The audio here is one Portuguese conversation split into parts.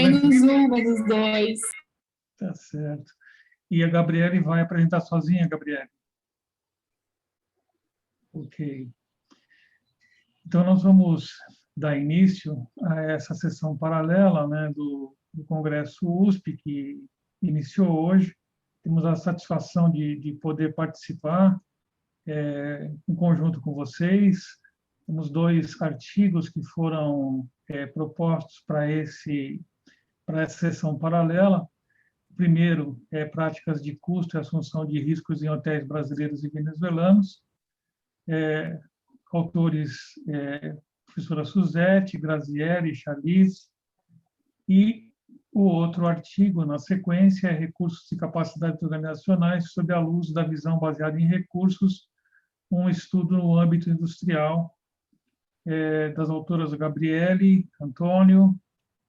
Gabriele... menos dois. Tá certo. E a Gabriele vai apresentar sozinha, Gabriele? Ok. Então, nós vamos dar início a essa sessão paralela, né, do Congresso USP, que iniciou hoje. Temos a satisfação de poder participar em conjunto com vocês. Temos 2 artigos que foram propostos para essa sessão paralela. O primeiro é Práticas de Custo e Assunção de Riscos em Hotéis Brasileiros e Venezuelanos. Autores professora Suzete, Graziele, Charlize. E o outro artigo, na sequência, é Recursos e Capacidades Organizacionais sob a luz da visão baseada em recursos, um estudo no âmbito industrial, das autoras Gabriele, Antônio,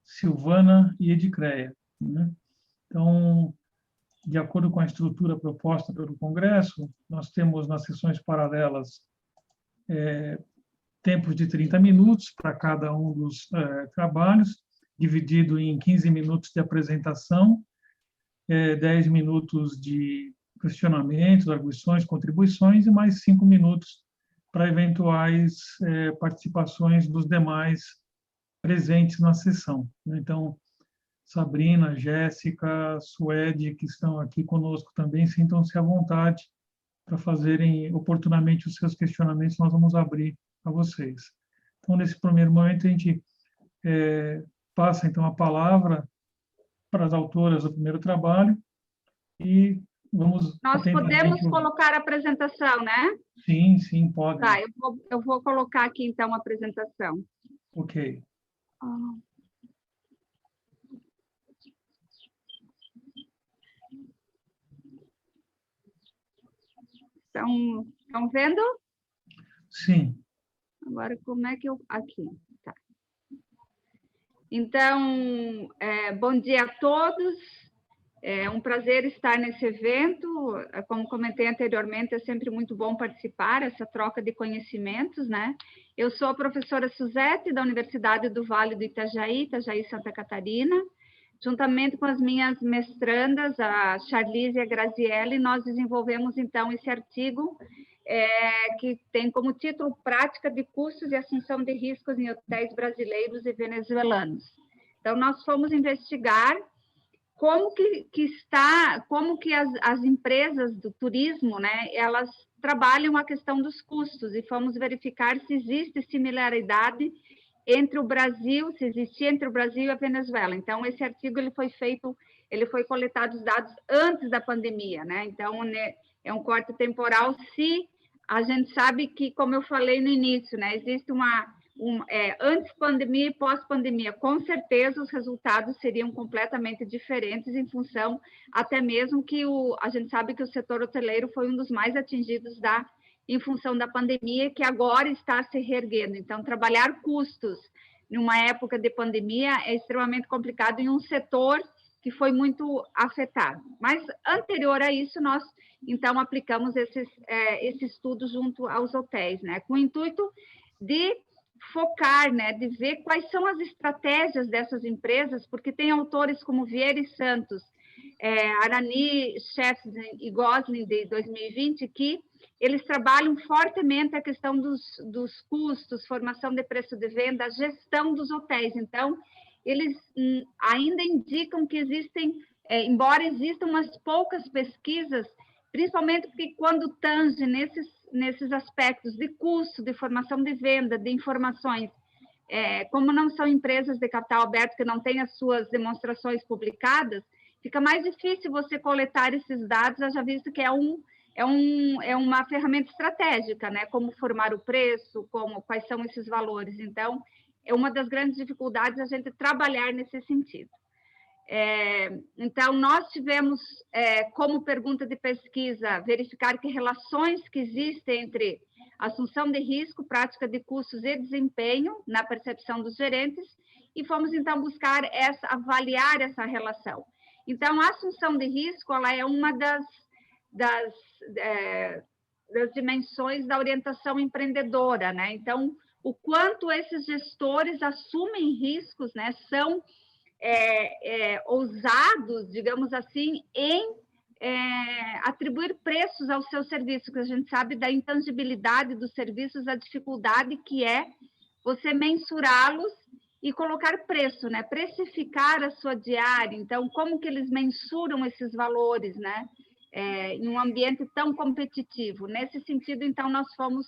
Silvana e Edicreia, né? Então, de acordo com a estrutura proposta pelo Congresso, nós temos nas sessões paralelas tempos de 30 minutos para cada um dos trabalhos, dividido em 15 minutos de apresentação, 10 minutos de questionamentos, arguições, contribuições e mais 5 minutos para eventuais participações dos demais presentes na sessão. Então, Sabrina, Jéssica, Suede, que estão aqui conosco também, sintam-se à vontade para fazerem oportunamente os seus questionamentos, nós vamos abrir a vocês. Então, nesse primeiro momento, a gente passa, então, a palavra para as autoras do primeiro trabalho e vamos... Nós podemos colocar a apresentação, né? Sim, sim, pode. Tá, eu vou colocar aqui, então, a apresentação. Ok. Estão vendo? Sim. Agora, como é que eu... Aqui, tá. Então, bom dia a todos. É um prazer estar nesse evento. Como comentei anteriormente, é sempre muito bom participar, essa troca de conhecimentos, né? Eu sou a professora Suzete, da Universidade do Vale do Itajaí, Santa Catarina. Juntamente com as minhas mestrandas, a Charlize e a Graziele, nós desenvolvemos, então, esse artigo que tem como título Prática de Custos e Assunção de Riscos em Hotéis Brasileiros e Venezuelanos. Então, nós fomos investigar como que as empresas do turismo, né, elas trabalham a questão dos custos, e fomos verificar se existe similaridade entre o Brasil, se existia entre o Brasil e a Venezuela. Então, esse artigo ele foi coletado os dados antes da pandemia, né? Então, né, é um corte temporal. Se a gente sabe que, como eu falei no início, né, existe antes pandemia e pós-pandemia, com certeza os resultados seriam completamente diferentes em função, até mesmo que a gente sabe que o setor hoteleiro foi um dos mais atingidos em função da pandemia, que agora está se reerguendo. Então, trabalhar custos numa época de pandemia é extremamente complicado em um setor que foi muito afetado. Mas, anterior a isso, nós, então, aplicamos esse estudo junto aos hotéis, né, com o intuito de focar, né, de ver quais são as estratégias dessas empresas, porque tem autores como Vieira e Santos, Arani, Sheffield e Gosling, de 2020, que eles trabalham fortemente a questão dos custos, formação de preço de venda, gestão dos hotéis. Então, eles ainda indicam que existem, embora existam umas poucas pesquisas, principalmente porque quando tange nesses aspectos de custo, de formação de venda, de informações, como não são empresas de capital aberto que não têm as suas demonstrações publicadas, fica mais difícil você coletar esses dados, já visto que é uma ferramenta estratégica, né? Como formar o preço, quais são esses valores. Então, é uma das grandes dificuldades a gente trabalhar nesse sentido. Então, nós tivemos como pergunta de pesquisa verificar que relações que existem entre assunção de risco, prática de custos e desempenho na percepção dos gerentes, e fomos, então, buscar avaliar essa relação. Então, a assunção de risco ela é uma das dimensões da orientação empreendedora, né? Então, o quanto esses gestores assumem riscos, né, são ousados, digamos assim, em atribuir preços aos seus serviços, que a gente sabe da intangibilidade dos serviços, a dificuldade que é você mensurá-los e colocar preço, né? Precificar a sua diária. Então, como que eles mensuram esses valores, né? Em um ambiente tão competitivo. Nesse sentido, então, nós fomos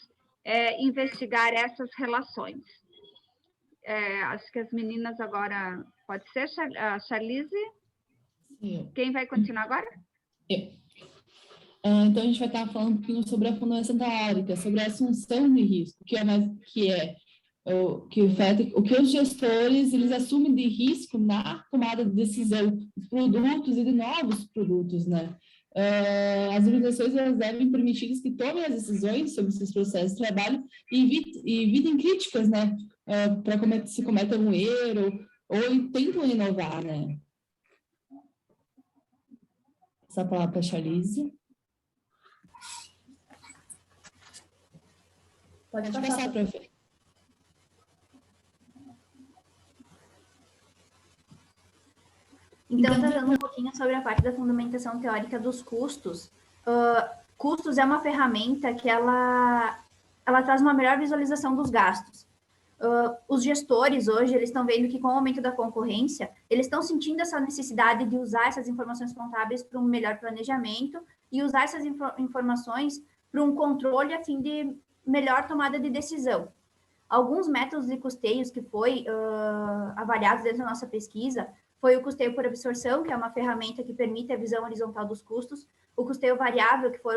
investigar essas relações. Acho que as meninas agora... Pode ser, a Charlize? Sim. Quem vai continuar agora? Eu. Então, a gente vai estar falando um pouquinho sobre a fundação teórica, sobre a assunção de risco, o que os gestores eles assumem de risco na tomada de decisão de produtos e de novos produtos, né? As organizações elas devem permitir que tomem as decisões sobre esses processos de trabalho e evitem críticas, né? Para se cometa um erro ou tentam inovar, né? Essa palavra para a Charlize. Pode passar, prof. Então, tratando um pouquinho sobre a parte da fundamentação teórica dos custos. Custos é uma ferramenta que ela traz uma melhor visualização dos gastos. Os gestores hoje, eles estão vendo que com o aumento da concorrência, eles estão sentindo essa necessidade de usar essas informações contábeis para um melhor planejamento e usar essas informações para um controle a fim de melhor tomada de decisão. Alguns métodos de custeios que foi avaliados dentro da nossa pesquisa foi o custeio por absorção, que é uma ferramenta que permite a visão horizontal dos custos, o custeio variável, que foi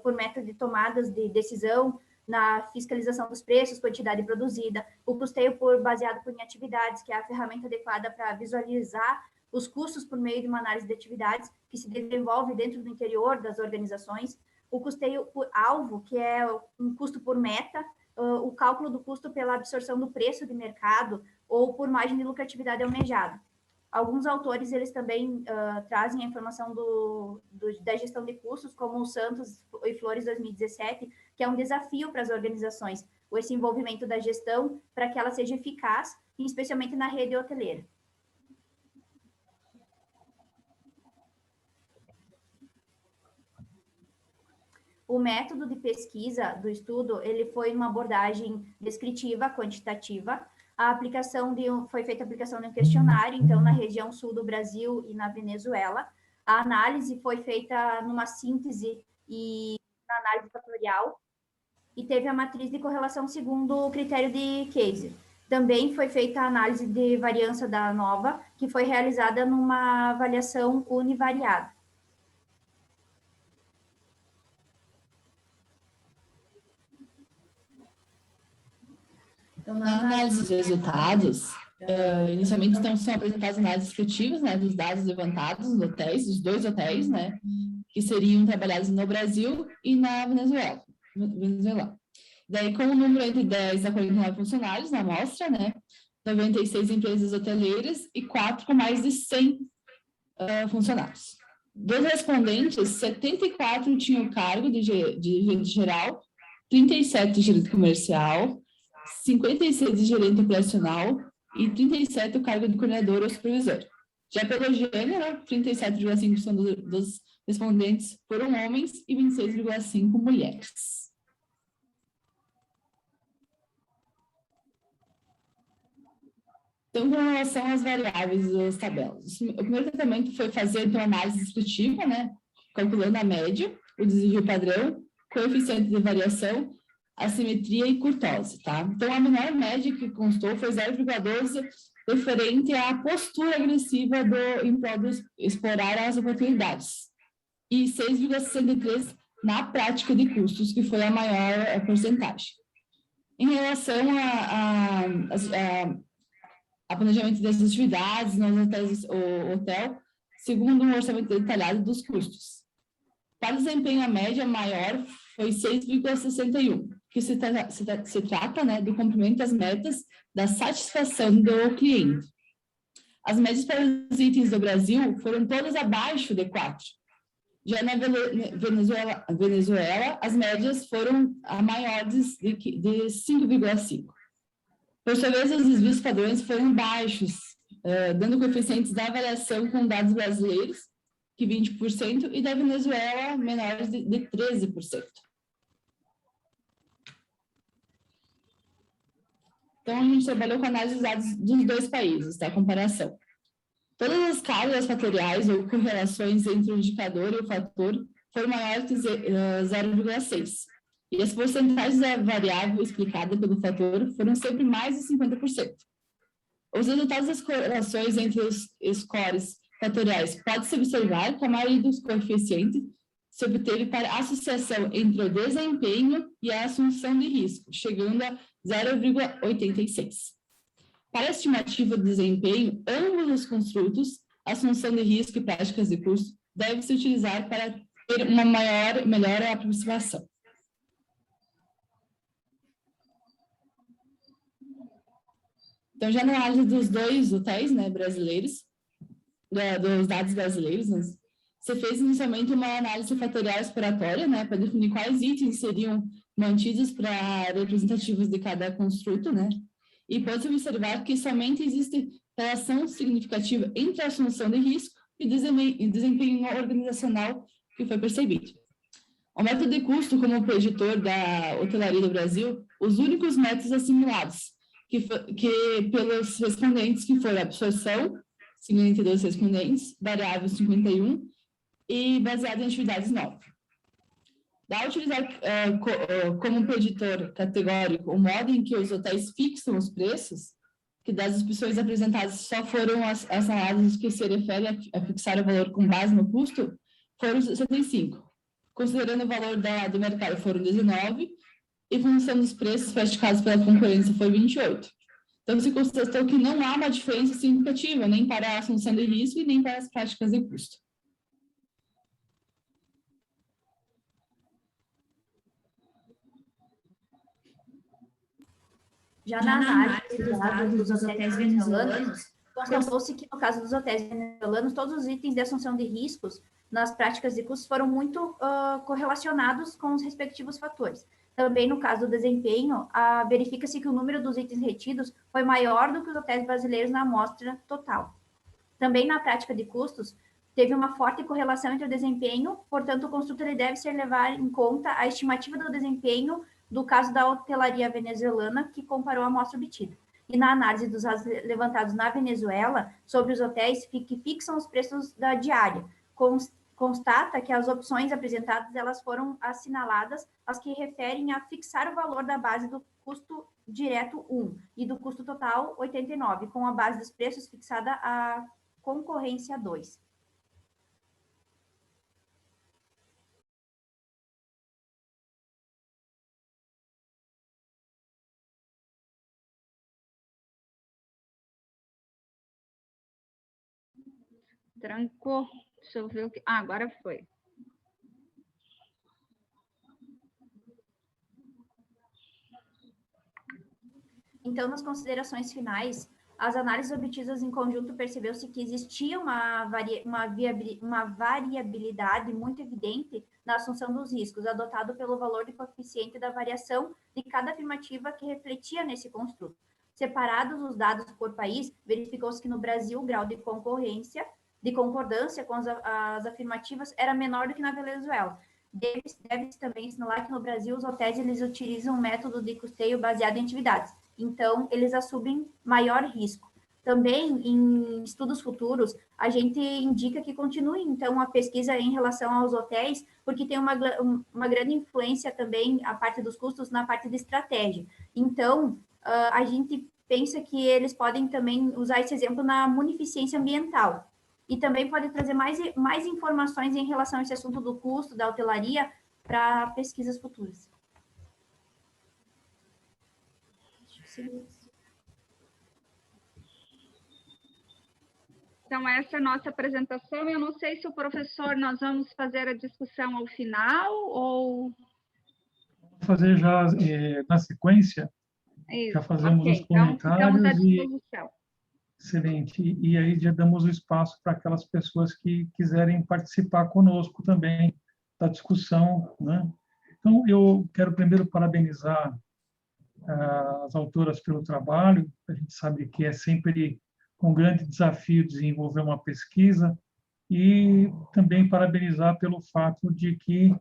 por método de tomadas de decisão na fiscalização dos preços, quantidade produzida, o custeio baseado em atividades, que é a ferramenta adequada para visualizar os custos por meio de uma análise de atividades, que se desenvolve dentro do interior das organizações, o custeio por alvo, que é um custo por meta, o cálculo do custo pela absorção do preço de mercado ou por margem de lucratividade almejada. Alguns autores, eles também trazem a informação da gestão de custos, como o Santos e Flores 2017, que é um desafio para as organizações, esse envolvimento da gestão para que ela seja eficaz, especialmente na rede hoteleira. O método de pesquisa do estudo, ele foi uma abordagem descritiva, quantitativa. A aplicação foi feita a aplicação de um questionário, então, na região sul do Brasil e na Venezuela. A análise foi feita numa síntese e na análise fatorial, e teve a matriz de correlação segundo o critério de Kaiser. Também foi feita a análise de variância da ANOVA, que foi realizada numa avaliação univariada. Então, na análise dos resultados, inicialmente então, são apresentadas análises descritivas, né, dos dados levantados nos hotéis, dos 2 hotéis, né, que seriam trabalhados no Brasil e na Venezuela. Daí, com o número entre 10 a 49 funcionários na amostra, né, 96 empresas hoteleiras e 4 com mais de 100 funcionários. Dos respondentes, 74 tinham cargo de gerente geral, 37 de gerente comercial, 56 de gerente operacional e 37 o cargo de coordenador ou supervisor. Já pelo gênero, 37,5% dos respondentes foram homens e 26,5% mulheres. Então, com relação às variáveis das tabelas, o primeiro tratamento foi fazer então, análise descritiva, né, calculando a média, o desvio padrão, coeficiente de variação, assimetria e curtose, tá? Então, a menor média que constou foi 0,12, referente à postura agressiva em prol de explorar as oportunidades, e 6,63 na prática de custos, que foi a maior porcentagem. Em relação a planejamento das atividades nos hotéis, o hotel, segundo um orçamento detalhado dos custos. Para o desempenho, a média maior foi 6,61, que se trata né, do cumprimento das metas da satisfação do cliente. As médias para os itens do Brasil foram todas abaixo de 4. Já na Venezuela, as médias foram a maiores de 5,5. Por sua vez, os desvios padrões foram baixos, dando coeficientes da avaliação com dados brasileiros, que 20%, e da Venezuela, menores de 13%. Então, a gente trabalhou com análise dos dados dos dois países, tá? Comparação. Todas as cargas fatoriais ou correlações entre o indicador e o fator foram maiores que 0,6. E as porcentagens da variável explicada pelo fator foram sempre mais de 50%. Os resultados das correlações entre os scores fatoriais pode-se observar que a maioria dos coeficientes se obteve para associação entre o desempenho e a assunção de risco, chegando a 0,86. Para a estimativa de desempenho, ambos os construtos, assunção de risco e práticas de custo, devem se utilizar para ter uma melhor aproximação. Então, já na análise dos dois hotéis, né, brasileiros, dos dados brasileiros, né, você fez inicialmente uma análise fatorial exploratória, né, para definir quais itens seriam mantidos para representativos de cada construto, né, e pode-se observar que somente existe relação significativa entre a assunção de risco e desempenho organizacional que foi percebido. O método de custo como preditor da hotelaria do Brasil, os únicos métodos assimilados, que pelos respondentes, que foram absorção, 52 respondentes, variável 51, e baseado em atividades 9. Ao utilizar como preditor categórico o modo em que os hotéis fixam os preços, que das opções apresentadas só foram as análises que se referem a fixar o valor com base no custo, foram 65. Considerando o valor do mercado, foram 19, e função dos preços praticados pela concorrência foi 28. Então, se constatou que não há uma diferença significativa, nem para a assunção de risco e nem para as práticas de custo. Já na análise dos dados dos hotéis venezuelanos, constatou-se que, no caso dos hotéis venezuelanos, todos os itens de assunção de riscos nas práticas de custos foram muito correlacionados com os respectivos fatores. Também, no caso do desempenho, verifica-se que o número dos itens retidos foi maior do que os hotéis brasileiros na amostra total. Também, na prática de custos, teve uma forte correlação entre o desempenho, portanto, o construtor deve ser levar em conta a estimativa do desempenho do caso da hotelaria venezuelana, que comparou a amostra obtida. E na análise dos dados levantados na Venezuela, sobre os hotéis que fixam os preços da diária, constata que as opções apresentadas elas foram assinaladas as que referem a fixar o valor da base do custo direto 1 e do custo total 89, com a base dos preços fixada a concorrência 2. Trancou. Deixa eu ver o que... agora foi. Então, nas considerações finais, as análises obtidas em conjunto percebeu-se que existia uma variabilidade muito evidente na assunção dos riscos, adotado pelo valor de coeficiente da variação de cada afirmativa que refletia nesse construto. Separados os dados por país, verificou-se que no Brasil o grau de concordância com as afirmativas era menor do que na Venezuela. Deve-se também assinalar que no Brasil os hotéis eles utilizam um método de custeio baseado em atividades, então eles assumem maior risco. Também, em estudos futuros, a gente indica que continue, então, a pesquisa em relação aos hotéis, porque tem uma grande influência também, a parte dos custos, na parte de estratégia. Então, a gente pensa que eles podem também usar esse exemplo na munificência ambiental. E também pode trazer mais informações em relação a esse assunto do custo da hotelaria para pesquisas futuras. Então, essa é a nossa apresentação. Eu não sei se o professor, nós vamos fazer a discussão ao final ou... Vamos fazer já na sequência. Isso, já fazemos okay. os comentários então, à disposição. Excelente. E aí já damos o espaço para aquelas pessoas que quiserem participar conosco também da discussão, né? Então, eu quero primeiro parabenizar as autoras pelo trabalho. A gente sabe que é sempre um grande desafio de desenvolver uma pesquisa e também parabenizar pelo fato de que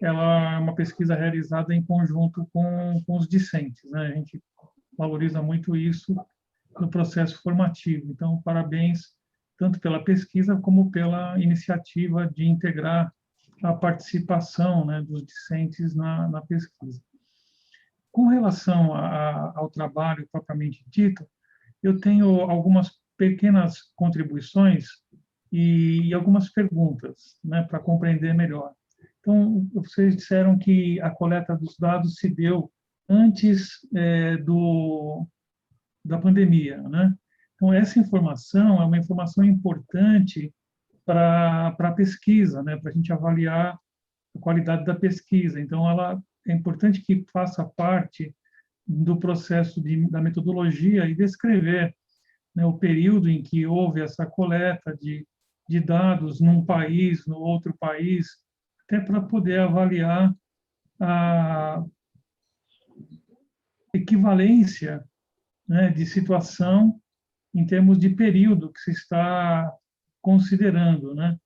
ela é uma pesquisa realizada em conjunto com os discentes, né? A gente valoriza muito isso no processo formativo. Então, parabéns tanto pela pesquisa como pela iniciativa de integrar a participação, né, dos discentes na pesquisa. Com relação ao trabalho propriamente dito, eu tenho algumas pequenas contribuições e algumas perguntas, né, para compreender melhor. Então, vocês disseram que a coleta dos dados se deu antes da pandemia, né? Então, essa informação é uma informação importante para a pesquisa, né? Para a gente avaliar a qualidade da pesquisa. Então, ela é importante que faça parte do processo da metodologia e descrever, né, o período em que houve essa coleta de dados num país, no outro país, até para poder avaliar a equivalência, né, de situação em termos de período que se está considerando, né?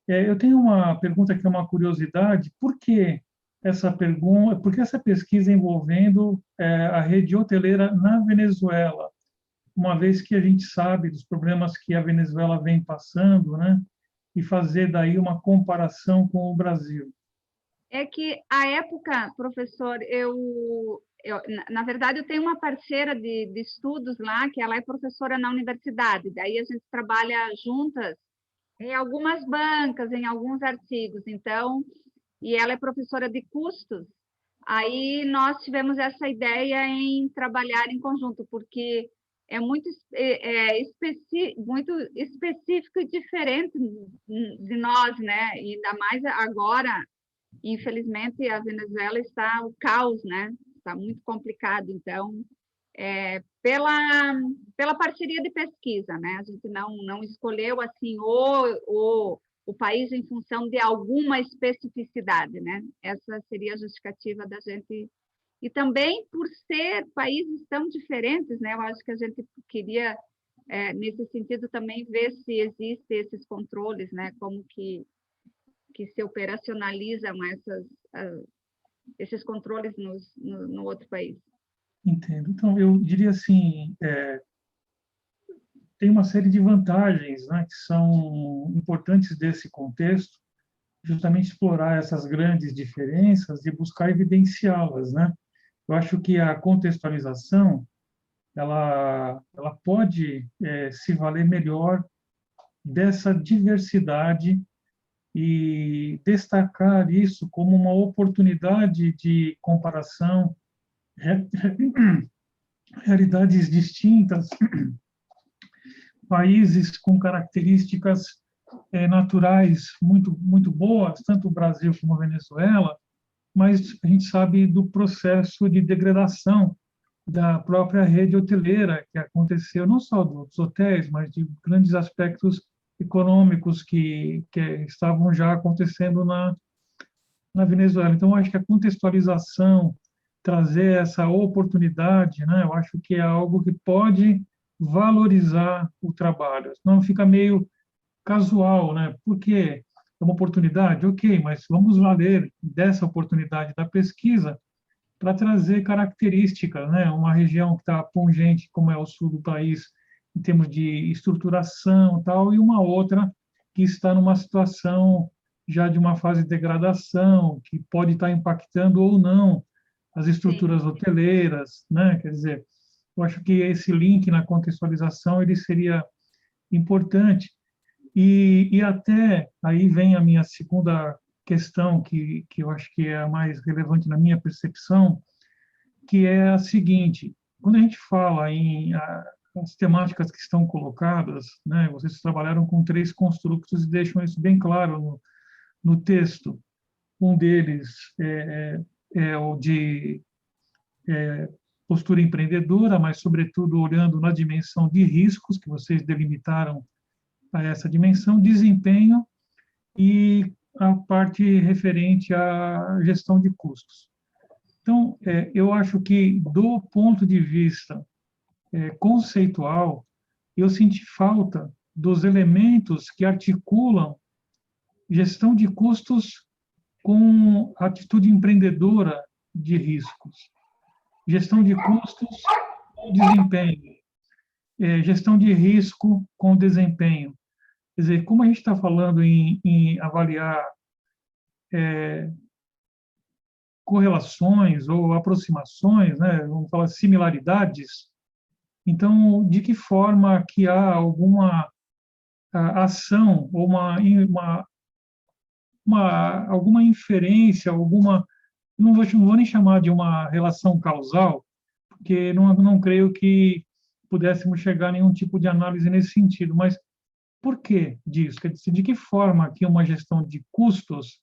Eu tenho uma pergunta que é uma curiosidade: por que essa pergunta, por que essa pesquisa envolvendo a rede hoteleira na Venezuela, uma vez que a gente sabe dos problemas que a Venezuela vem passando, né? E fazer daí uma comparação com o Brasil? É que a época, professor, na verdade, eu tenho uma parceira de estudos lá, que ela é professora na universidade, daí a gente trabalha juntas em algumas bancas, em alguns artigos, então, e ela é professora de custos, aí nós tivemos essa ideia em trabalhar em conjunto, porque é muito específico e diferente de nós, né? E ainda mais agora, infelizmente, a Venezuela está o caos, né? Está muito complicado. Então, pela parceria de pesquisa, né? A gente não escolheu assim o país em função de alguma especificidade, né? Essa seria a justificativa da gente. E também por ser países tão diferentes, né? Eu acho que a gente queria, nesse sentido, também ver se existem esses controles, né? Como que se operacionalizam esses controles no outro país. Entendo. Então, eu diria assim, tem uma série de vantagens, né, que são importantes desse contexto, justamente explorar essas grandes diferenças e buscar evidenciá-las, né? Eu acho que a contextualização ela pode se valer melhor dessa diversidade e destacar isso como uma oportunidade de comparação, realidades distintas, países com características naturais muito boas, tanto o Brasil como a Venezuela, mas a gente sabe do processo de degradação da própria rede hoteleira que aconteceu, não só dos hotéis, mas de grandes aspectos econômicos que estavam já acontecendo na Venezuela. Então, acho que a contextualização, trazer essa oportunidade, né, eu acho que é algo que pode valorizar o trabalho. Não fica meio casual, né? Porque é uma oportunidade, ok, mas vamos valer dessa oportunidade da pesquisa para trazer características, né? Uma região que está pungente, como é o sul do país, em termos de estruturação e tal, e uma outra que está numa situação já de uma fase de degradação, que pode estar impactando ou não as estruturas hoteleiras, né? Quer dizer, eu acho que esse link na contextualização ele seria importante. E até aí vem a minha segunda questão, que eu acho que é a mais relevante na minha percepção, que é a seguinte: quando a gente fala em as temáticas que estão colocadas, né, vocês trabalharam com 3 construtos e deixam isso bem claro no texto. Um deles é o de postura empreendedora, mas, sobretudo, olhando na dimensão de riscos, que vocês delimitaram a essa dimensão, desempenho e a parte referente à gestão de custos. Então, eu acho que, do ponto de vista conceitual, eu senti falta dos elementos que articulam gestão de custos com atitude empreendedora de riscos, gestão de custos com desempenho, gestão de risco com desempenho. Quer dizer, como a gente está falando em avaliar correlações ou aproximações, né, vamos falar similaridades, então, de que forma que há alguma ação ou alguma inferência, não vou nem chamar de uma relação causal, porque não creio que pudéssemos chegar a nenhum tipo de análise nesse sentido, mas por que disso? Quer dizer, de que forma que uma gestão de custos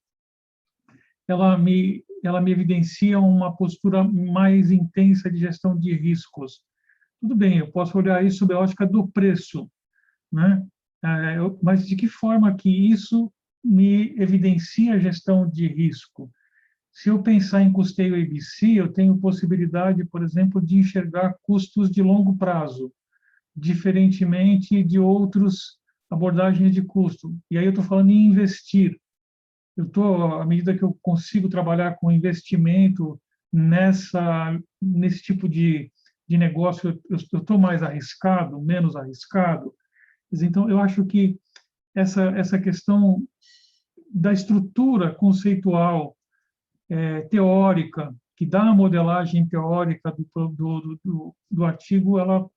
ela me evidencia uma postura mais intensa de gestão de riscos? Tudo bem, eu posso olhar isso sob a ótica do preço, né? Mas de que forma que isso me evidencia a gestão de risco? Se eu pensar em custeio ABC, eu tenho possibilidade, por exemplo, de enxergar custos de longo prazo, diferentemente de outras abordagens de custo. E aí eu estou falando em investir. À medida que eu consigo trabalhar com investimento nesse tipo de negócio, eu estou mais arriscado, menos arriscado. Então, eu acho que essa questão da estrutura conceitual teórica, que dá a modelagem teórica do artigo, ela,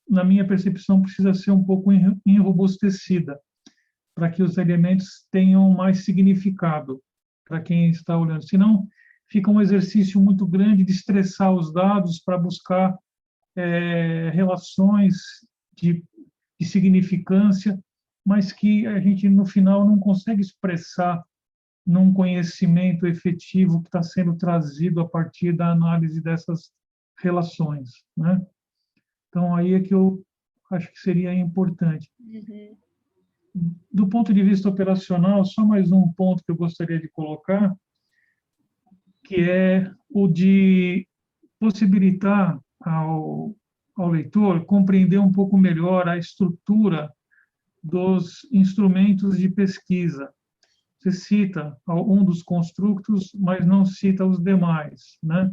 na minha percepção, precisa ser um pouco enrobustecida, para que os elementos tenham mais significado para quem está olhando. Senão, fica um exercício muito grande de estressar os dados para buscar relações de significância, mas que a gente, no final, não consegue expressar num conhecimento efetivo que está sendo trazido a partir da análise dessas relações, né? Então, aí é que eu acho que seria importante. Uhum. Do ponto de vista operacional, só mais um ponto que eu gostaria de colocar, que é o de possibilitar ao leitor compreender um pouco melhor a estrutura dos instrumentos de pesquisa. Você cita um dos construtos, mas não cita os demais, né?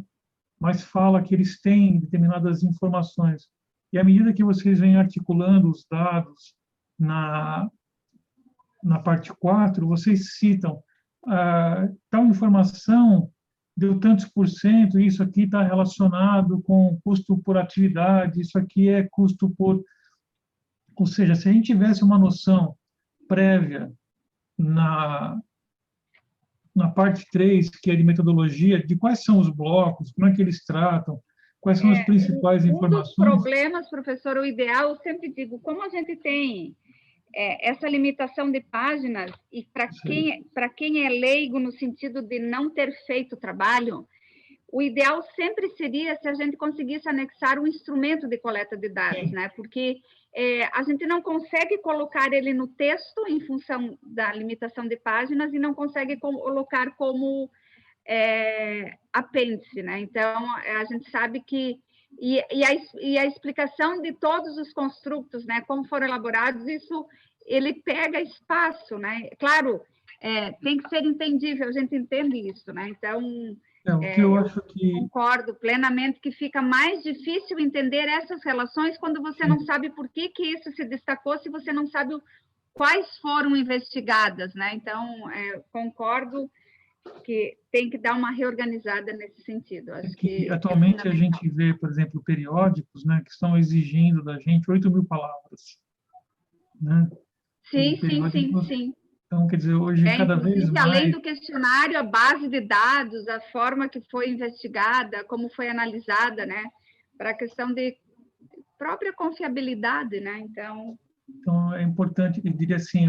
Mas fala que eles têm determinadas informações. E à medida que vocês vêm articulando os dados na parte 4, vocês citam tal informação deu tantos por cento, isso aqui está relacionado com custo por atividade, isso aqui é custo por... Ou seja, se a gente tivesse uma noção prévia na parte 3, que é de metodologia, de quais são os blocos, como é que eles tratam, quais são as principais informações... Um dos problemas, professor, o ideal, eu sempre digo, como a gente tem essa limitação de páginas, e para quem é leigo no sentido de não ter feito o trabalho, o ideal sempre seria se a gente conseguisse anexar um instrumento de coleta de dados, né? Porque a gente não consegue colocar ele no texto em função da limitação de páginas e não consegue colocar como apêndice, né? Então, a gente sabe que... E a explicação de todos os construtos, né? Como foram elaborados, isso ele pega espaço, né? Claro, tem que ser entendível, a gente entende isso, né? Então... o que eu acho que... Concordo plenamente que fica mais difícil entender essas relações quando você não sabe por que isso se destacou, se você não sabe quais foram investigadas, né? Então, concordo que tem que dar uma reorganizada nesse sentido. Acho que atualmente a gente vê, por exemplo, periódicos, né, que estão exigindo da gente 8.000 palavras, né? Sim. Então, quer dizer, hoje cada vez mais... Além do questionário, a base de dados, a forma que foi investigada, como foi analisada, né? Para a questão de própria confiabilidade, né? Então, é importante, eu diria assim,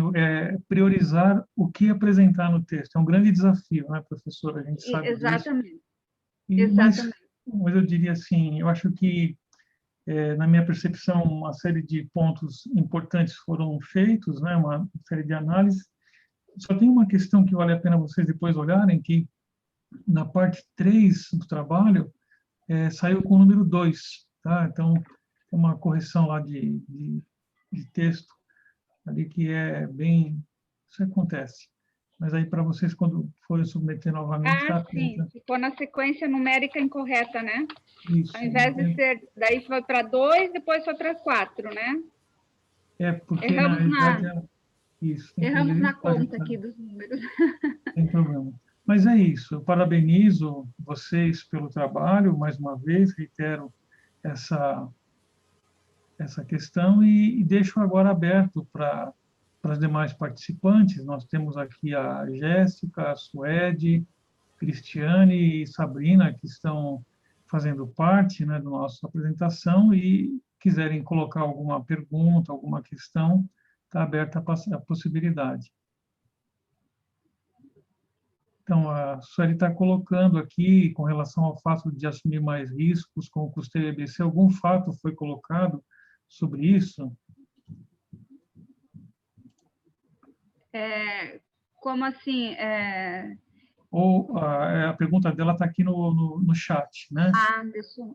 priorizar o que apresentar no texto. É um grande desafio, né, professora? A gente sabe exatamente. Disso. Mas eu diria assim, eu acho que, na minha percepção, uma série de pontos importantes foram feitos, né? Uma série de análises. Só tem uma questão que vale a pena vocês depois olharem, que na parte 3 do trabalho saiu com o número 2, tá? Então, tem uma correção lá de de texto ali que é bem... Isso acontece. Mas aí, para vocês, quando forem submeter novamente, está sim, ficou na sequência numérica incorreta, né? Isso. Ao invés de ser, daí foi para 2, depois foi para 4, né? É, porque, Erramos na realidade, isso. Erramos na conta estar. aqui dos números. Sem problema. Mas é isso. Eu parabenizo vocês pelo trabalho, mais uma vez, reitero essa questão e deixo agora aberto para as demais participantes. Nós temos aqui a Jéssica, a Suede, Cristiane e Sabrina, que estão fazendo parte, né, da nossa apresentação e quiserem colocar alguma pergunta, alguma questão, está aberta a possibilidade. Então, a Sueli está colocando aqui, com relação ao fato de assumir mais riscos com o custeio EBC, algum fato foi colocado sobre isso? Como assim? Ou a pergunta dela está aqui no chat, né?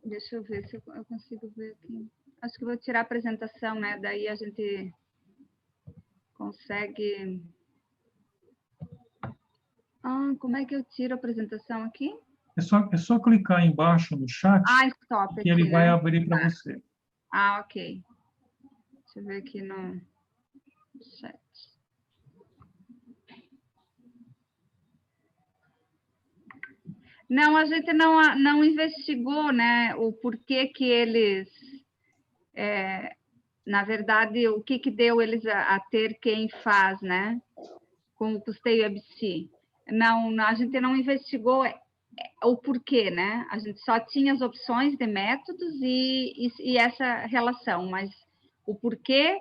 Deixa eu ver se eu consigo ver aqui. Acho que vou tirar a apresentação, né? Daí a gente consegue... como é que eu tiro a apresentação aqui? É só clicar embaixo no chat stop que ele aqui, vai né? abrir para você. Ok. Deixa eu ver aqui no chat. Não, a gente não investigou, né, o porquê que eles, na verdade, o que deu eles a ter quem faz, né, com o custeio EBC. Não, a gente não investigou o porquê, né, a gente só tinha as opções de métodos e essa relação, mas o porquê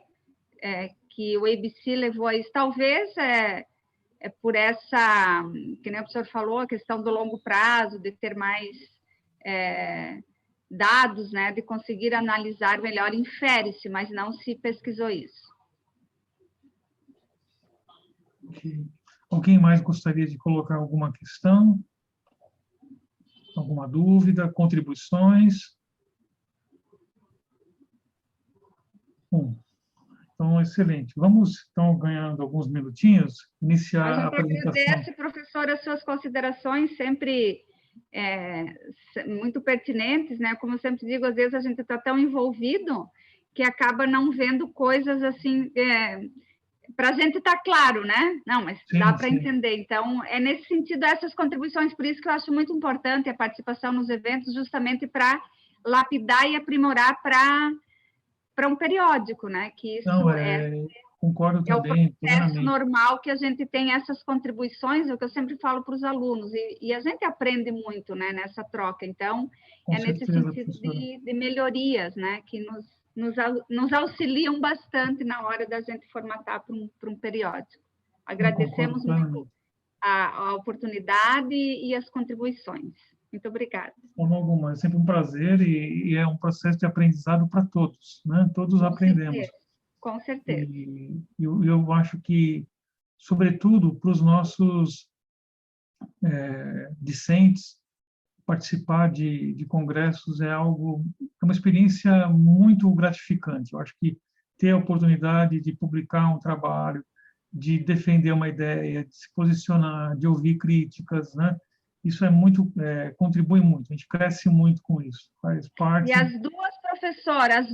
que o EBC levou a isso, talvez por essa, que nem o professor falou, a questão do longo prazo, de ter mais dados, né, de conseguir analisar melhor, infere-se, mas não se pesquisou isso. Okay. Alguém mais gostaria de colocar alguma questão? Alguma dúvida? Contribuições? Bom, então, excelente. Vamos, então, ganhando alguns minutinhos, iniciar a apresentação. Agradece, professora, as suas considerações, sempre muito pertinentes, né? Como eu sempre digo, às vezes a gente está tão envolvido que acaba não vendo coisas assim... para a gente está claro, né? Não, mas Sim, dá para sim. entender. Então, é nesse sentido essas contribuições, por isso que eu acho muito importante a participação nos eventos, justamente para lapidar e aprimorar para um periódico, né? Que isso Não, concordo é o também, processo plenamente. normal que a gente tem essas contribuições, é o que eu sempre falo para os alunos, e a gente aprende muito, né, nessa troca. Então, Com nesse certeza, sentido professora. de melhorias, né, que nos auxiliam bastante na hora da gente formatar para um periódico. Agradecemos muito a oportunidade e as contribuições. Muito obrigada. De forma alguma, é sempre um prazer e é um processo de aprendizado para todos, né? Todos aprendemos. Com certeza. E eu acho que, sobretudo, para os nossos discentes, participar de congressos é uma experiência muito gratificante. Eu acho que ter a oportunidade de publicar um trabalho, de defender uma ideia, de se posicionar, de ouvir críticas, né? Isso contribui muito, a gente cresce muito com isso, faz parte... E as duas professoras,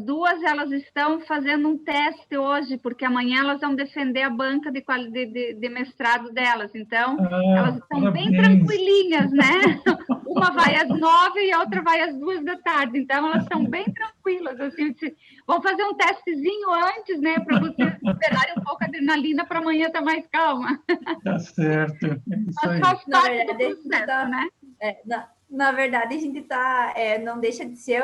elas estão fazendo um teste hoje, porque amanhã elas vão defender a banca de mestrado delas, então elas estão parabéns. bem tranquilinhas, né? Uma vai às 9 e a outra vai às 2 da tarde, então elas estão bem tranquilas, assim, vão fazer um testezinho antes, né, para vocês liberarem um pouco a adrenalina para amanhã estar mais calma. Tá certo. Mas faz parte do processo, né? Na verdade, a gente está, não deixa de ser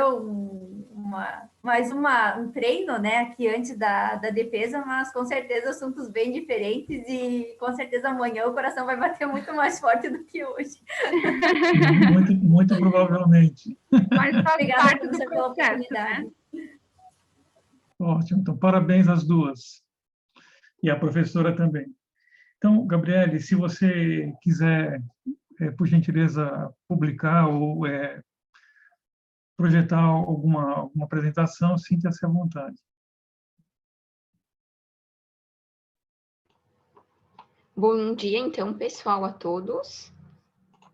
mais um treino, né, aqui antes da defesa, mas com certeza assuntos bem diferentes e com certeza amanhã o coração vai bater muito mais forte do que hoje. Muito, muito provavelmente. Mas faz Obrigada, parte do processo, né? Ótimo, então parabéns às duas. E à professora também. Então, Gabriele, se você quiser, por gentileza, publicar ou projetar alguma apresentação, sinta-se à vontade. Bom dia, então, pessoal, a todos.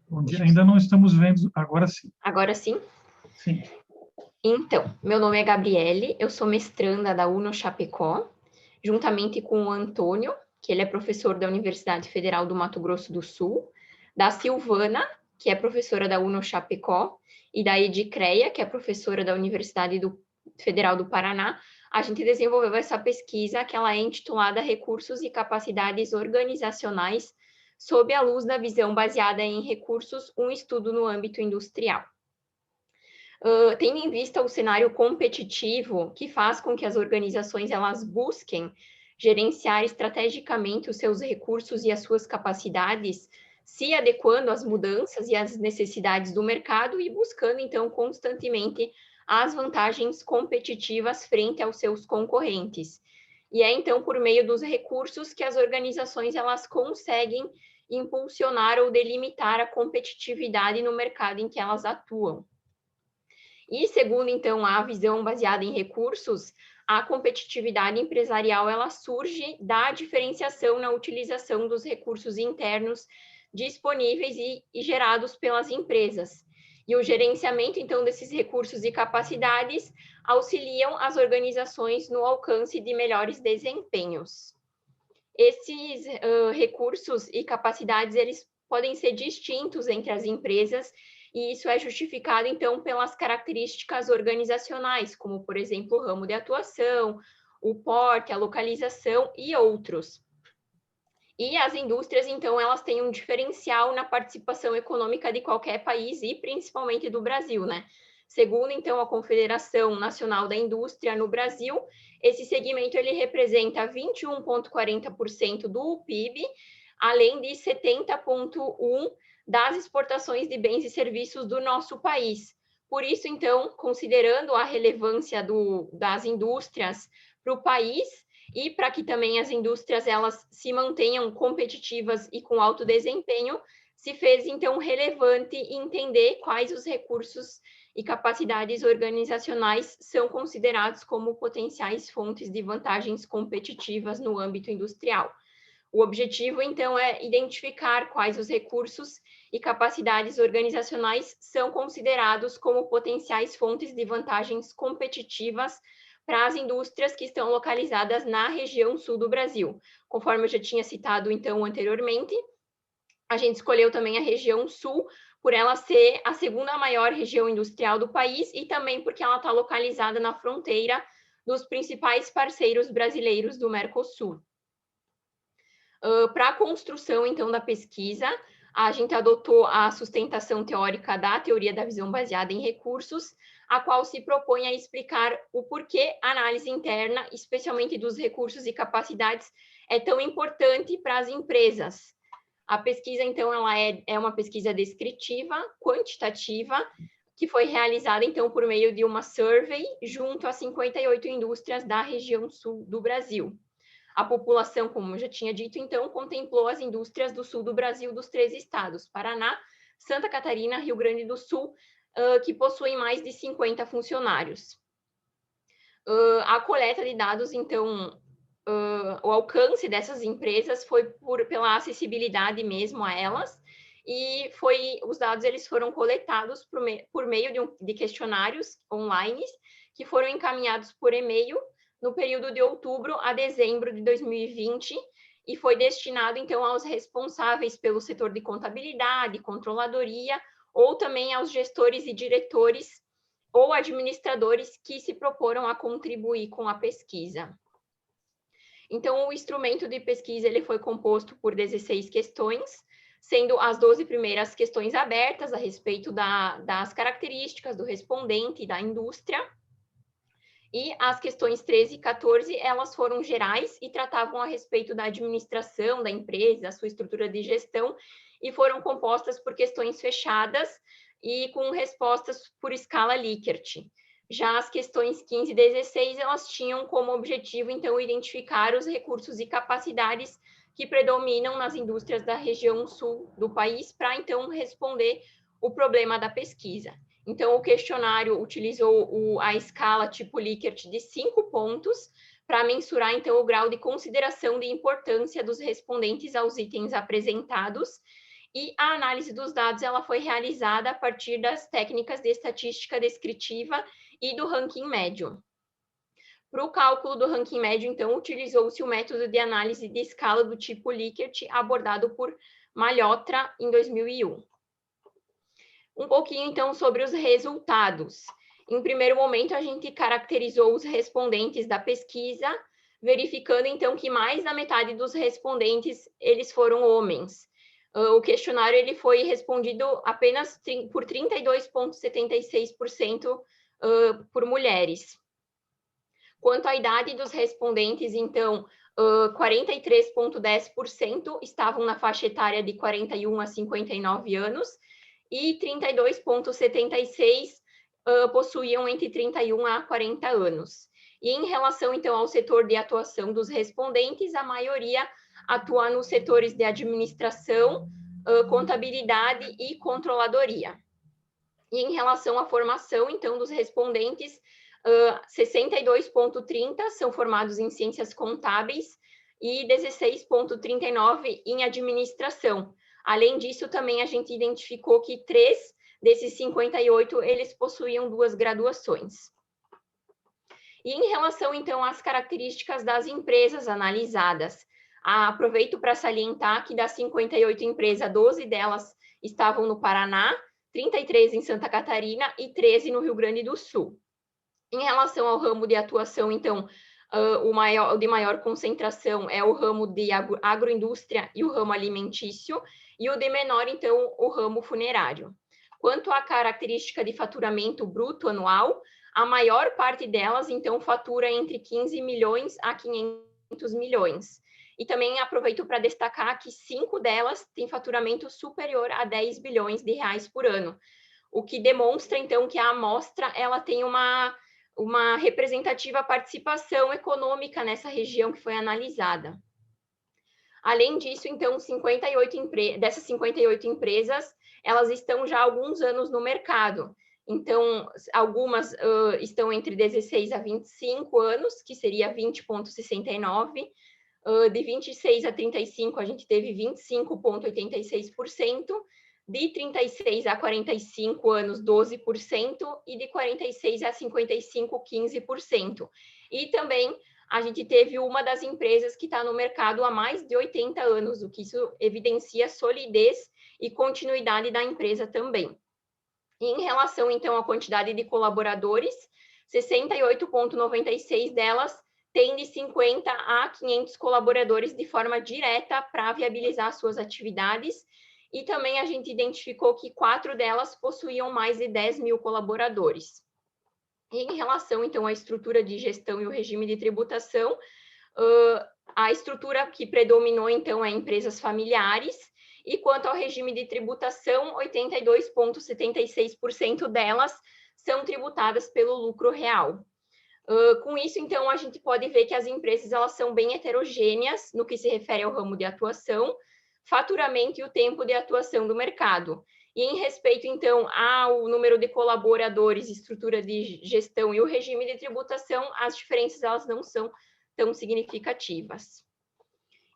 Bom dia. Ainda não estamos vendo, agora sim. Agora sim? Sim. Então, meu nome é Gabriele, eu sou mestranda da UNO Chapecó, juntamente com o Antônio, que ele é professor da Universidade Federal do Mato Grosso do Sul, da Silvana, que é professora da UNO Chapecó, e da Edicreia, que é professora da Universidade Federal do Paraná. A gente desenvolveu essa pesquisa, que ela é intitulada Recursos e Capacidades Organizacionais sob a luz da visão baseada em recursos, um estudo no âmbito industrial. Tendo em vista o cenário competitivo que faz com que as organizações elas busquem gerenciar estrategicamente os seus recursos e as suas capacidades, se adequando às mudanças e às necessidades do mercado e buscando, então, constantemente as vantagens competitivas frente aos seus concorrentes. E é, então, por meio dos recursos que as organizações elas conseguem impulsionar ou delimitar a competitividade no mercado em que elas atuam. E segundo, então, a visão baseada em recursos, a competitividade empresarial ela surge da diferenciação na utilização dos recursos internos disponíveis e gerados pelas empresas. E o gerenciamento, então, desses recursos e capacidades auxiliam as organizações no alcance de melhores desempenhos. Esses recursos e capacidades, eles podem ser distintos entre as empresas e isso é justificado, então, pelas características organizacionais, como, por exemplo, o ramo de atuação, o porte, a localização e outros. E as indústrias, então, elas têm um diferencial na participação econômica de qualquer país e principalmente do Brasil, né? Segundo, então, a Confederação Nacional da Indústria no Brasil, esse segmento ele representa 21,40% do PIB, além de 70,1% das exportações de bens e serviços do nosso país. Por isso, então, considerando a relevância das indústrias para o país e para que também as indústrias elas se mantenham competitivas e com alto desempenho, se fez, então, relevante entender quais os recursos e capacidades organizacionais são considerados como potenciais fontes de vantagens competitivas no âmbito industrial. O objetivo, então, é identificar quais os recursos e capacidades organizacionais são considerados como potenciais fontes de vantagens competitivas para as indústrias que estão localizadas na região sul do Brasil. Conforme eu já tinha citado, então, anteriormente, a gente escolheu também a região sul, por ela ser a segunda maior região industrial do país e também porque ela está localizada na fronteira dos principais parceiros brasileiros do Mercosul. Para a construção, então, da pesquisa, a gente adotou a sustentação teórica da teoria da visão baseada em recursos, a qual se propõe a explicar o porquê a análise interna, especialmente dos recursos e capacidades, é tão importante para as empresas. A pesquisa, então, ela é uma pesquisa descritiva, quantitativa, que foi realizada, então, por meio de uma survey junto a 58 indústrias da região sul do Brasil. A população, como eu já tinha dito, então, contemplou as indústrias do sul do Brasil dos 3 estados, Paraná, Santa Catarina, Rio Grande do Sul, que possuem mais de 50 funcionários. A coleta de dados, então, o alcance dessas empresas foi pela acessibilidade mesmo a elas, e os dados eles foram coletados por meio de questionários online, que foram encaminhados por e-mail no período de outubro a dezembro de 2020, e foi destinado, então, aos responsáveis pelo setor de contabilidade, controladoria, ou também aos gestores e diretores ou administradores que se proporam a contribuir com a pesquisa. Então, o instrumento de pesquisa ele foi composto por 16 questões, sendo as 12 primeiras questões abertas a respeito das características do respondente e da indústria, e as questões 13 e 14, elas foram gerais e tratavam a respeito da administração da empresa, da sua estrutura de gestão, e foram compostas por questões fechadas e com respostas por escala Likert. Já as questões 15 e 16, elas tinham como objetivo, então, identificar os recursos e capacidades que predominam nas indústrias da região sul do país para, então, responder o problema da pesquisa. Então, o questionário utilizou a escala tipo Likert de 5 pontos para mensurar, então, o grau de consideração de importância dos respondentes aos itens apresentados, e a análise dos dados ela foi realizada a partir das técnicas de estatística descritiva e do ranking médio. Para o cálculo do ranking médio, então, utilizou-se o método de análise de escala do tipo Likert, abordado por Malhotra em 2001. Um pouquinho, então, sobre os resultados. Em primeiro momento, a gente caracterizou os respondentes da pesquisa, verificando, então, que mais da metade dos respondentes, eles foram homens. O questionário ele foi respondido apenas por 32,76% por mulheres. Quanto à idade dos respondentes, então, 43,10% estavam na faixa etária de 41 a 59 anos e 32,76% possuíam entre 31 a 40 anos. E em relação, então, ao setor de atuação dos respondentes, a maioria atua nos setores de administração, contabilidade e controladoria. E em relação à formação, então, dos respondentes, 62,30% são formados em ciências contábeis e 16,39% em administração. Além disso, também a gente identificou que 3 desses 58, eles possuíam 2 graduações. E em relação, então, às características das empresas analisadas, aproveito para salientar que das 58 empresas, 12 delas estavam no Paraná, 33 em Santa Catarina e 13 no Rio Grande do Sul. Em relação ao ramo de atuação, então, o de maior concentração é o ramo de agroindústria e o ramo alimentício, e o de menor, então, o ramo funerário. Quanto à característica de faturamento bruto anual, a maior parte delas, então, fatura entre 15 milhões a 500 milhões. E também aproveito para destacar que 5 delas têm faturamento superior a 10 bilhões de reais por ano, o que demonstra, então, que a amostra ela tem uma representativa participação econômica nessa região que foi analisada. Além disso, então, dessas 58 empresas, elas estão já há alguns anos no mercado. Então, algumas estão entre 16 a 25 anos, que seria 20,69%. De 26 a 35, a gente teve 25,86%. De 36 a 45 anos, 12%. E de 46 a 55, 15%. E também a gente teve uma das empresas que está no mercado há mais de 80 anos, o que isso evidencia solidez e continuidade da empresa também. E em relação, então, à quantidade de colaboradores, 68,96 delas têm de 50 a 500 colaboradores de forma direta para viabilizar suas atividades, e também a gente identificou que 4 delas possuíam mais de 10 mil colaboradores. E em relação, então, à estrutura de gestão e o regime de tributação, a estrutura que predominou, então, é empresas familiares, e quanto ao regime de tributação, 82,76% delas são tributadas pelo lucro real. Com isso, então, a gente pode ver que as empresas elas são bem heterogêneas no que se refere ao ramo de atuação, faturamento e o tempo de atuação do mercado. E em respeito, então, ao número de colaboradores, estrutura de gestão e o regime de tributação, as diferenças elas não são tão significativas.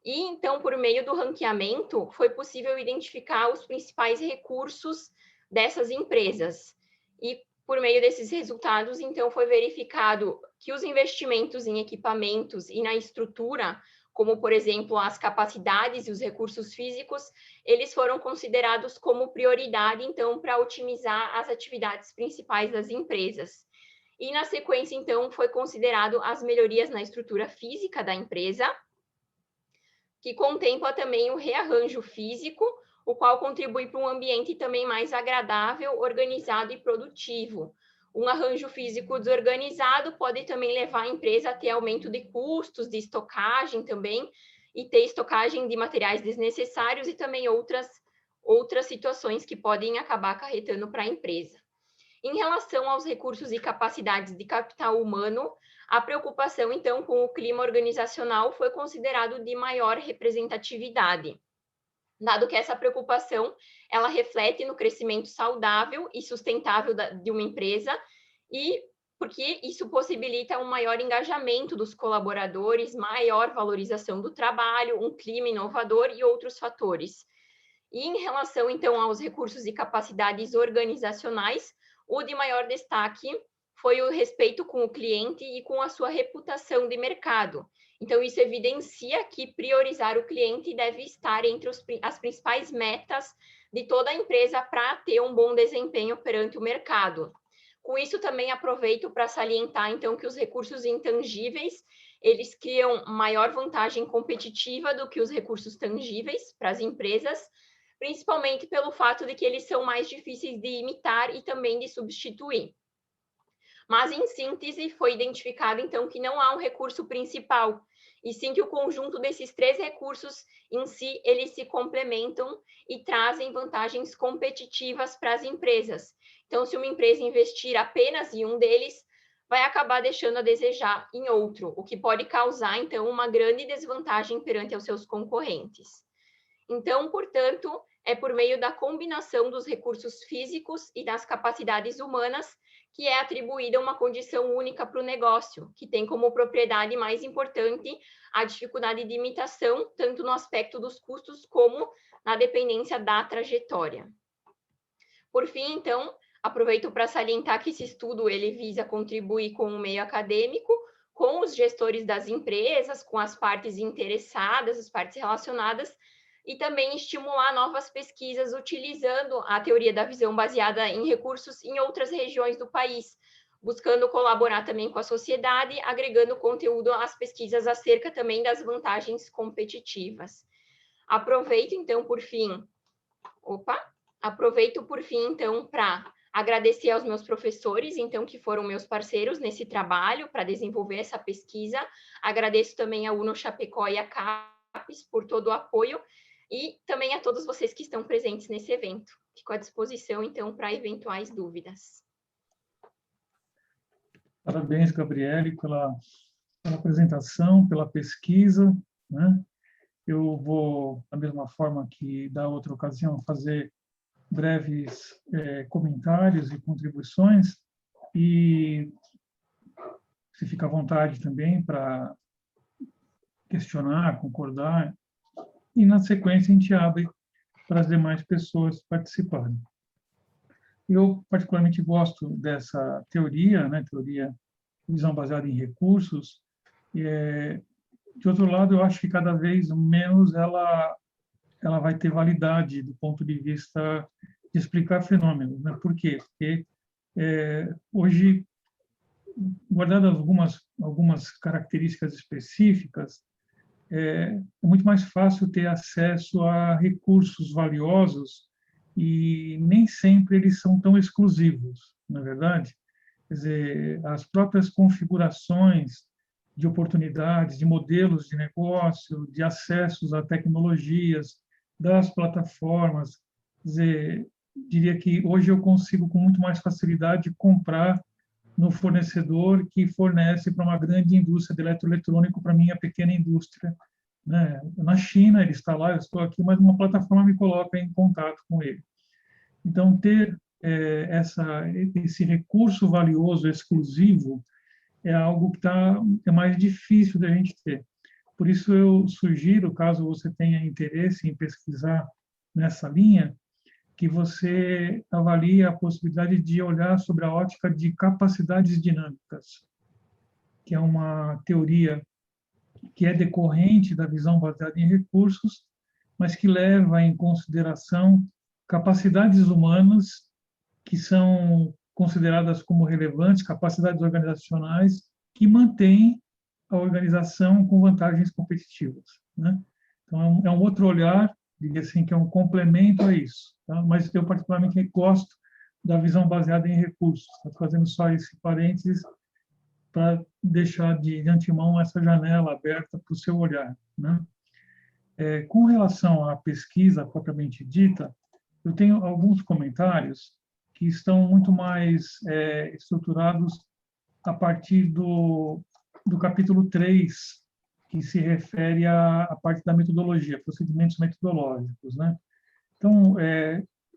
E, então, por meio do ranqueamento, foi possível identificar os principais recursos dessas empresas. E, por meio desses resultados, então, foi verificado que os investimentos em equipamentos e na estrutura, como, por exemplo, as capacidades e os recursos físicos, eles foram considerados como prioridade, então, para otimizar as atividades principais das empresas. E, na sequência, então, foi considerado as melhorias na estrutura física da empresa, que contempla também o rearranjo físico, o qual contribui para um ambiente também mais agradável, organizado e produtivo. Um arranjo físico desorganizado pode também levar a empresa a ter aumento de custos, de estocagem também, e ter estocagem de materiais desnecessários e também outras situações que podem acabar acarretando para a empresa. Em relação aos recursos e capacidades de capital humano, a preocupação, então, com o clima organizacional foi considerado de maior representatividade, dado que essa preocupação, ela reflete no crescimento saudável e sustentável de uma empresa e porque isso possibilita um maior engajamento dos colaboradores, maior valorização do trabalho, um clima inovador e outros fatores. E em relação, então, aos recursos e capacidades organizacionais, o de maior destaque foi o respeito com o cliente e com a sua reputação de mercado. Então, isso evidencia que priorizar o cliente deve estar entre as principais metas de toda a empresa para ter um bom desempenho perante o mercado. Com isso, também aproveito para salientar, então, que os recursos intangíveis, eles criam maior vantagem competitiva do que os recursos tangíveis para as empresas, principalmente pelo fato de que eles são mais difíceis de imitar e também de substituir. Mas, em síntese, foi identificado, então, que não há um recurso principal, e sim que o conjunto desses 3 recursos em si, eles se complementam e trazem vantagens competitivas para as empresas. Então, se uma empresa investir apenas em um deles, vai acabar deixando a desejar em outro, o que pode causar, então, uma grande desvantagem perante os seus concorrentes. Então, portanto, é por meio da combinação dos recursos físicos e das capacidades humanas que é atribuída uma condição única para o negócio, que tem como propriedade mais importante a dificuldade de imitação, tanto no aspecto dos custos como na dependência da trajetória. Por fim, então, aproveito para salientar que esse estudo ele visa contribuir com o meio acadêmico, com os gestores das empresas, com as partes interessadas, as partes relacionadas, e também estimular novas pesquisas utilizando a teoria da visão baseada em recursos em outras regiões do país, buscando colaborar também com a sociedade, agregando conteúdo às pesquisas acerca também das vantagens competitivas. Aproveito, então, por fim, então, para agradecer aos meus professores, então, que foram meus parceiros nesse trabalho para desenvolver essa pesquisa. Agradeço também a UNO Chapecó e a CAPES por todo o apoio, e também a todos vocês que estão presentes nesse evento. Fico à disposição, então, para eventuais dúvidas. Parabéns, Gabriele, pela apresentação, pela pesquisa, né? Eu vou, da mesma forma que da outra ocasião, fazer breves comentários e contribuições, e se fica à vontade também para questionar, concordar, e, na sequência, a gente abre para as demais pessoas participarem. Eu, particularmente, gosto dessa teoria, né, teoria de visão baseada em recursos. De outro lado, eu acho que cada vez menos ela vai ter validade do ponto de vista de explicar fenômenos. Né? Por quê? Porque hoje, guardadas algumas características específicas, é muito mais fácil ter acesso a recursos valiosos e nem sempre eles são tão exclusivos, na verdade. Quer dizer, as próprias configurações de oportunidades, de modelos de negócio, de acessos a tecnologias, das plataformas, quer dizer, diria que hoje eu consigo com muito mais facilidade comprar no fornecedor que fornece para uma grande indústria de eletroeletrônico, para a minha pequena indústria, né? Na China, ele está lá, eu estou aqui, mas uma plataforma me coloca em contato com ele. Então, ter esse recurso valioso, exclusivo, é algo que é mais difícil da gente ter. Por isso, eu sugiro, caso você tenha interesse em pesquisar nessa linha, que você avalie a possibilidade de olhar sobre a ótica de capacidades dinâmicas, que é uma teoria que é decorrente da visão baseada em recursos, mas que leva em consideração capacidades humanas que são consideradas como relevantes, capacidades organizacionais que mantêm a organização com vantagens competitivas, né? Então, é um outro olhar, diria assim, que é um complemento a isso, tá? Mas eu particularmente gosto da visão baseada em recursos, tá? Fazendo só esse parênteses para deixar de antemão essa janela aberta para o seu olhar, né? Com relação à pesquisa propriamente dita, eu tenho alguns comentários que estão muito mais estruturados a partir do capítulo 3, que se refere à parte da metodologia, procedimentos metodológicos, né? Então,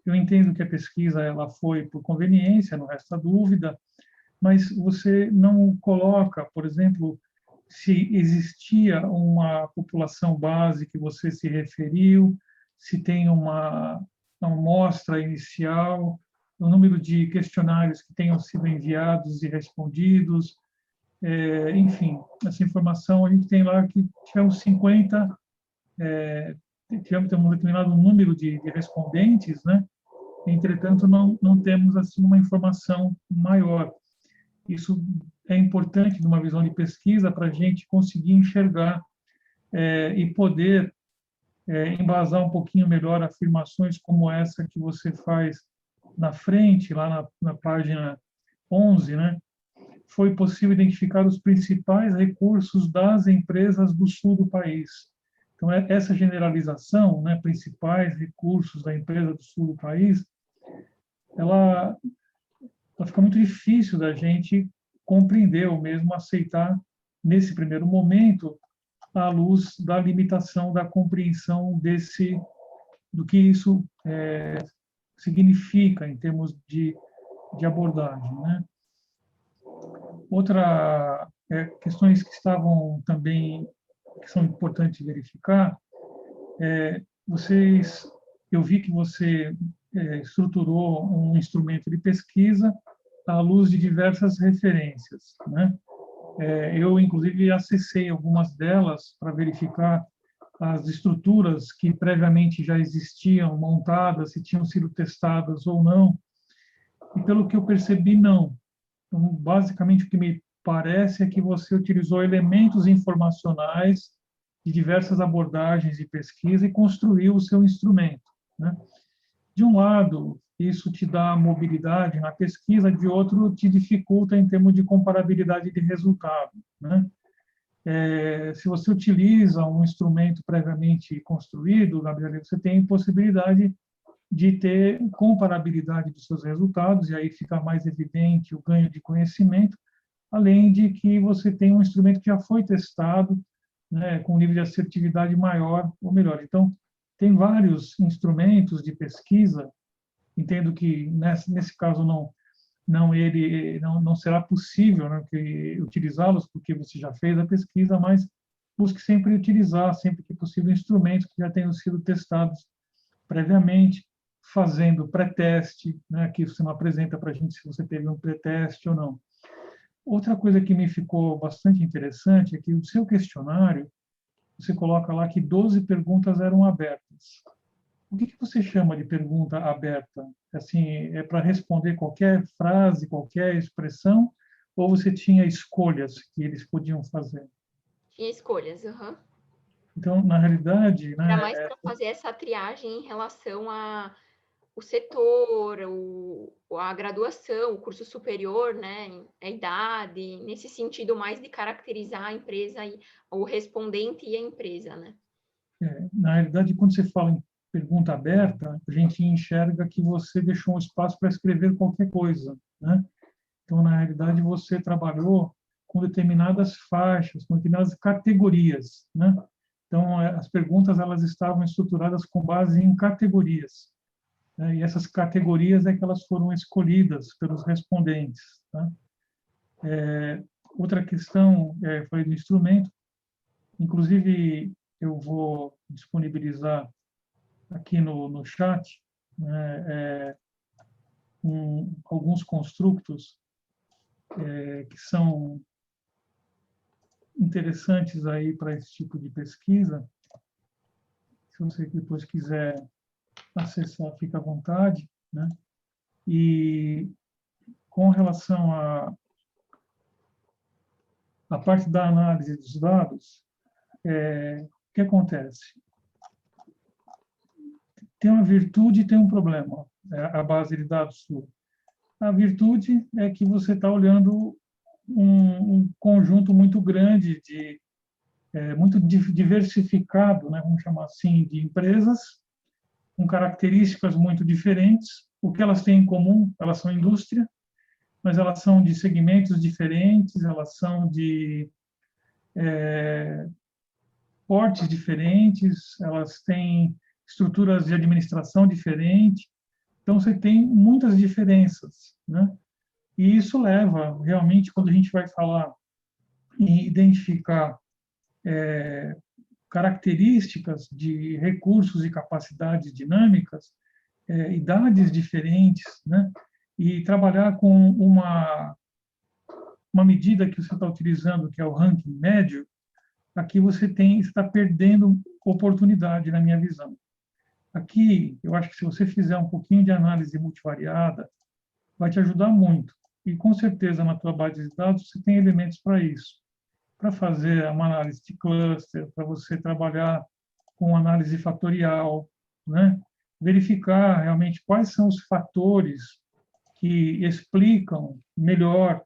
eu entendo que a pesquisa ela foi por conveniência, não resta dúvida, mas você não coloca, por exemplo, se existia uma população base que você se referiu, se tem uma amostra inicial, o número de questionários que tenham sido enviados e respondidos, enfim, essa informação a gente tem lá que tivemos 50, tivemos um determinado número de respondentes, né? Entretanto, não temos assim uma informação maior. Isso é importante numa visão de pesquisa para a gente conseguir enxergar e poder embasar um pouquinho melhor afirmações como essa que você faz na frente, lá na página 11, né? Foi possível identificar os principais recursos das empresas do sul do país. Então, essa generalização, né, principais recursos da empresa do sul do país, ela fica muito difícil da gente compreender ou mesmo aceitar nesse primeiro momento, à luz da limitação da compreensão do que isso significa em termos de abordagem, né? Outra questões que estavam também que são importantes verificar, eu vi que você estruturou um instrumento de pesquisa à luz de diversas referências, né? Eu, inclusive, acessei algumas delas para verificar as estruturas que previamente já existiam montadas, se tinham sido testadas ou não, e pelo que eu percebi, não. Então, basicamente, o que me parece é que você utilizou elementos informacionais de diversas abordagens de pesquisa e construiu o seu instrumento, né? De um lado, isso te dá mobilidade na pesquisa, de outro, te dificulta em termos de comparabilidade de resultado, né? Se você utiliza um instrumento previamente construído, Gabriel, você tem possibilidade de ter comparabilidade dos seus resultados, e aí fica mais evidente o ganho de conhecimento, além de que você tem um instrumento que já foi testado, né, com um nível de assertividade maior ou melhor. Então, tem vários instrumentos de pesquisa, entendo que nesse caso não será possível, né, utilizá-los porque você já fez a pesquisa, mas busque sempre utilizar, sempre que possível, instrumentos que já tenham sido testados previamente, fazendo pré-teste, né, que você não apresenta para a gente se você teve um pré-teste ou não. Outra coisa que me ficou bastante interessante é que o seu questionário, você coloca lá que 12 perguntas eram abertas. O que você chama de pergunta aberta? Assim, é para responder qualquer frase, qualquer expressão, ou você tinha escolhas que eles podiam fazer? Tinha escolhas, aham. Então, na realidade, né, Era mais para fazer essa triagem em relação o setor, a graduação, o curso superior, né, a idade, nesse sentido mais de caracterizar a empresa, o respondente e a empresa, né? Na realidade, quando você fala em pergunta aberta, a gente enxerga que você deixou um espaço para escrever qualquer coisa, né? Então, na realidade, você trabalhou com determinadas faixas, com determinadas categorias, né? Então, as perguntas elas estavam estruturadas com base em categorias, né? E essas categorias é que elas foram escolhidas pelos respondentes, tá? Outra questão, foi do instrumento. Inclusive, eu vou disponibilizar aqui no chat, né, alguns construtos que são interessantes aí para esse tipo de pesquisa. Se você depois quiser acessar, fica à vontade, né? E com relação à parte da análise dos dados, o que acontece? Tem uma virtude e tem um problema, a base de dados sua. A virtude é que você está olhando um conjunto muito grande, muito diversificado, né, vamos chamar assim, de empresas, com características muito diferentes. O que elas têm em comum? Elas são indústria, mas elas são de segmentos diferentes, elas são de portes diferentes, elas têm estruturas de administração diferentes. Então, você tem muitas diferenças, né? E isso leva, realmente, quando a gente vai falar em identificar características de recursos e capacidades dinâmicas, idades diferentes, né? E trabalhar com uma medida que você está utilizando, que é o ranking médio, aqui você está perdendo oportunidade, na minha visão. Aqui, eu acho que se você fizer um pouquinho de análise multivariada, vai te ajudar muito. E, com certeza, na tua base de dados, você tem elementos para isso. Para fazer uma análise de cluster, para você trabalhar com análise fatorial, né? Verificar realmente quais são os fatores que explicam melhor,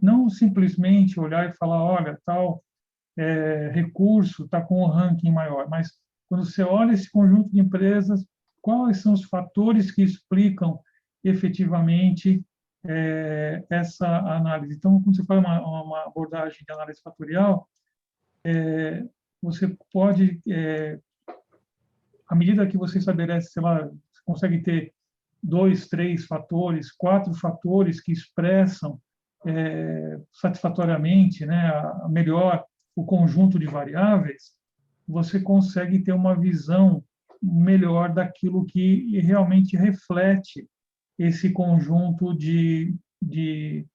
não simplesmente olhar e falar, olha, tal recurso está com um ranking maior, mas quando você olha esse conjunto de empresas, quais são os fatores que explicam efetivamente essa análise? Então, quando você faz uma abordagem de análise fatorial, você pode, à medida que você estabelece, sei lá, você consegue ter 2, 3 fatores, 4 fatores que expressam satisfatoriamente, né, melhor o conjunto de variáveis, você consegue ter uma visão melhor daquilo que realmente reflete esse conjunto de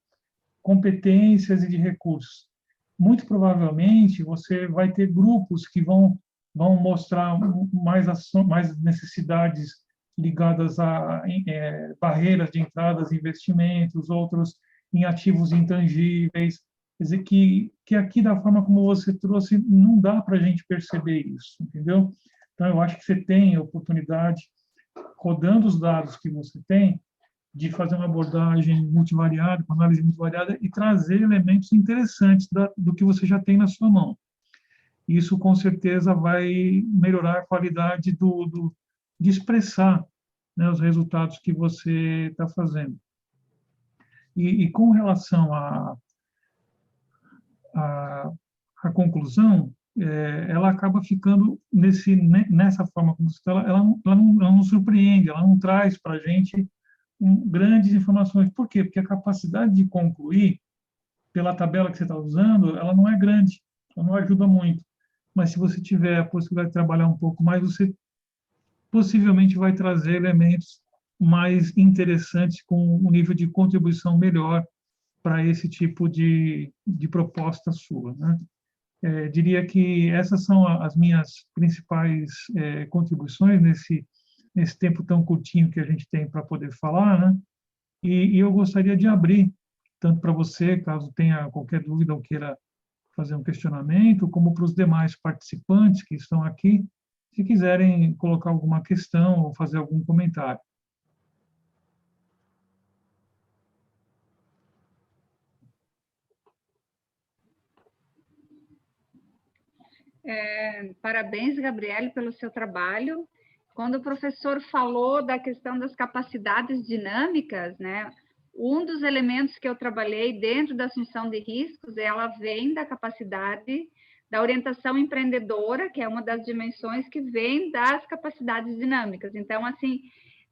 competências e de recursos. Muito provavelmente, você vai ter grupos que vão mostrar mais necessidades ligadas a barreiras de entradas, investimentos, outros em ativos intangíveis. Quer dizer, que aqui, da forma como você trouxe, não dá para a gente perceber isso, entendeu? Então, eu acho que você tem a oportunidade, rodando os dados que você tem, de fazer uma abordagem multivariada, uma análise multivariada, e trazer elementos interessantes do que você já tem na sua mão. Isso, com certeza, vai melhorar a qualidade de expressar, né, os resultados que você está fazendo. E com relação à conclusão, ela acaba ficando nessa forma como você está, ela não surpreende, ela não traz para a gente grandes informações. Por quê? Porque a capacidade de concluir, pela tabela que você está usando, ela não é grande, ela não ajuda muito. Mas se você tiver a possibilidade de trabalhar um pouco mais, você possivelmente vai trazer elementos mais interessantes, com um nível de contribuição melhor para esse tipo de proposta sua, né? Diria que essas são as minhas principais contribuições nesse tempo tão curtinho que a gente tem para poder falar, né? E eu gostaria de abrir, tanto para você, caso tenha qualquer dúvida ou queira fazer um questionamento, como para os demais participantes que estão aqui, se quiserem colocar alguma questão ou fazer algum comentário. Parabéns, Gabriele, pelo seu trabalho. Quando o professor falou da questão das capacidades dinâmicas, né, um dos elementos que eu trabalhei dentro da assunção de riscos, ela vem da capacidade da orientação empreendedora, que é uma das dimensões que vem das capacidades dinâmicas. Então, assim,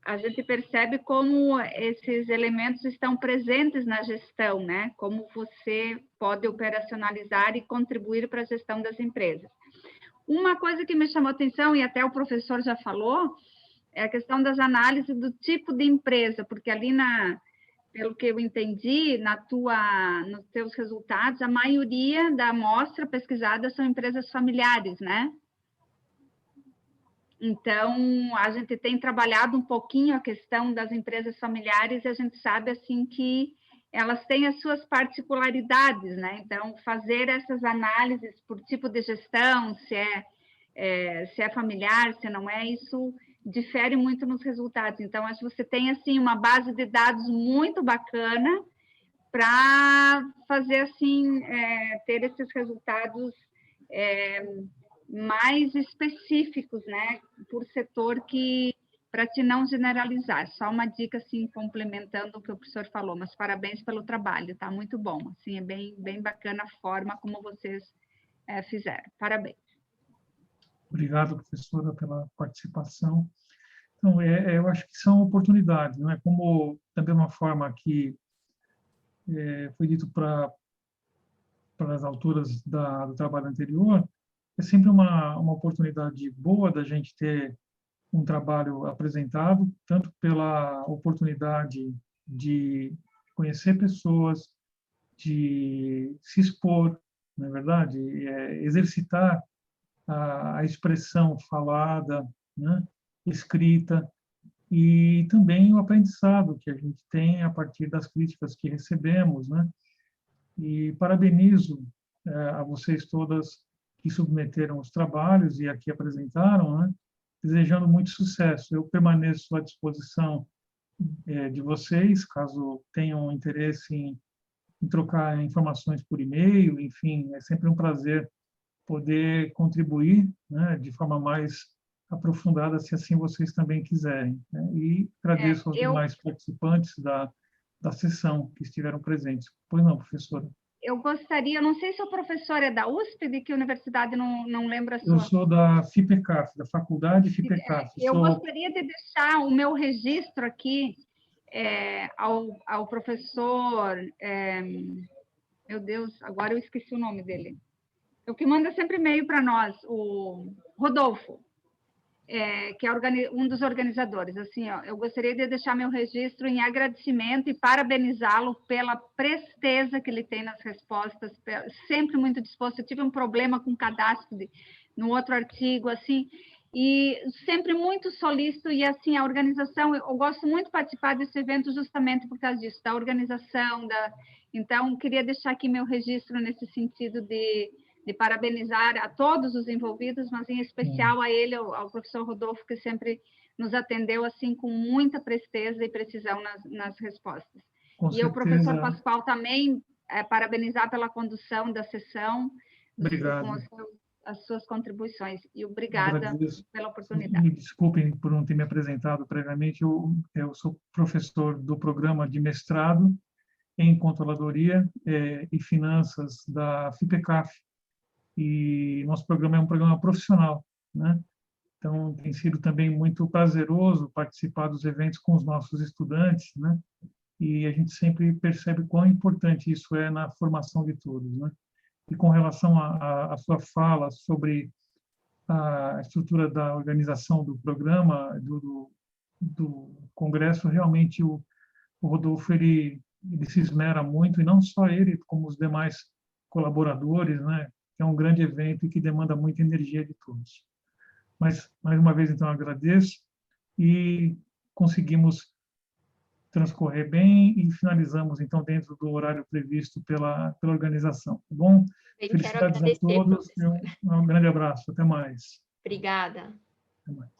a gente percebe como esses elementos estão presentes na gestão, né? Como você pode operacionalizar e contribuir para a gestão das empresas. Uma coisa que me chamou a atenção, e até o professor já falou, é a questão das análises do tipo de empresa, porque ali, pelo que eu entendi, nos teus resultados, a maioria da amostra pesquisada são empresas familiares, né? Então, a gente tem trabalhado um pouquinho a questão das empresas familiares e a gente sabe, assim, que elas têm as suas particularidades, né? Então, fazer essas análises por tipo de gestão, se é familiar, se não é, isso difere muito nos resultados. Então, acho que você tem, assim, uma base de dados muito bacana para fazer, assim, ter esses resultados mais específicos, né, por setor, que para te não generalizar. Só uma dica, assim, complementando o que o professor falou, mas parabéns pelo trabalho, tá muito bom, assim, é bem bacana a forma como vocês fizeram. Parabéns. Obrigado, professora, pela participação. Então, eu acho que são oportunidades, não é? Como, da mesma forma que foi dito para as autoras do trabalho anterior, é sempre uma oportunidade boa da gente ter um trabalho apresentado, tanto pela oportunidade de conhecer pessoas, de se expor, não é verdade? Exercitar a expressão falada, né? Escrita, e também o aprendizado que a gente tem a partir das críticas que recebemos, né? E parabenizo a vocês todas que submeteram os trabalhos e aqui apresentaram, né? Desejando muito sucesso. Eu permaneço à disposição de vocês, caso tenham interesse em trocar informações por e-mail, enfim, é sempre um prazer poder contribuir, né, de forma mais aprofundada, se assim vocês também quiserem, né? E agradeço aos demais participantes da sessão que estiveram presentes. Pois não, professora? Eu gostaria, não sei se o professor é da USP, de que universidade, não lembro a sua. Eu sou da FIPECAF, da Faculdade FIPECAF. Eu gostaria de deixar o meu registro aqui ao professor, meu Deus, agora eu esqueci o nome dele, o que manda sempre e-mail para nós, o Rodolfo, que é um dos organizadores. Assim, ó, eu gostaria de deixar meu registro em agradecimento e parabenizá-lo pela presteza que ele tem nas respostas, sempre muito disposto. Eu tive um problema com cadastro no outro artigo, assim, e sempre muito solícito, e assim, a organização, eu gosto muito de participar desse evento justamente por causa disso, da organização, então, queria deixar aqui meu registro nesse sentido de parabenizar a todos os envolvidos, mas em especial a ele, ao professor Rodolfo, que sempre nos atendeu assim com muita presteza e precisão nas respostas. E ao professor Pascoal também, parabenizar pela condução da sessão, com as suas contribuições. E obrigada pela oportunidade. Me desculpem por não ter me apresentado previamente, eu sou professor do programa de mestrado em Controladoria e Finanças da FIPECAF, e nosso programa é um programa profissional, né? Então, tem sido também muito prazeroso participar dos eventos com os nossos estudantes, né? E a gente sempre percebe quão importante isso é na formação de todos, né? E com relação à sua fala sobre a estrutura da organização do programa, do congresso, realmente o Rodolfo, ele se esmera muito, e não só ele, como os demais colaboradores, né? É um grande evento e que demanda muita energia de todos. Mas, mais uma vez, então, agradeço, e conseguimos transcorrer bem e finalizamos, então, dentro do horário previsto pela organização. Tá bom? Felicidades a todos e um grande abraço. Até mais. Obrigada. Até mais.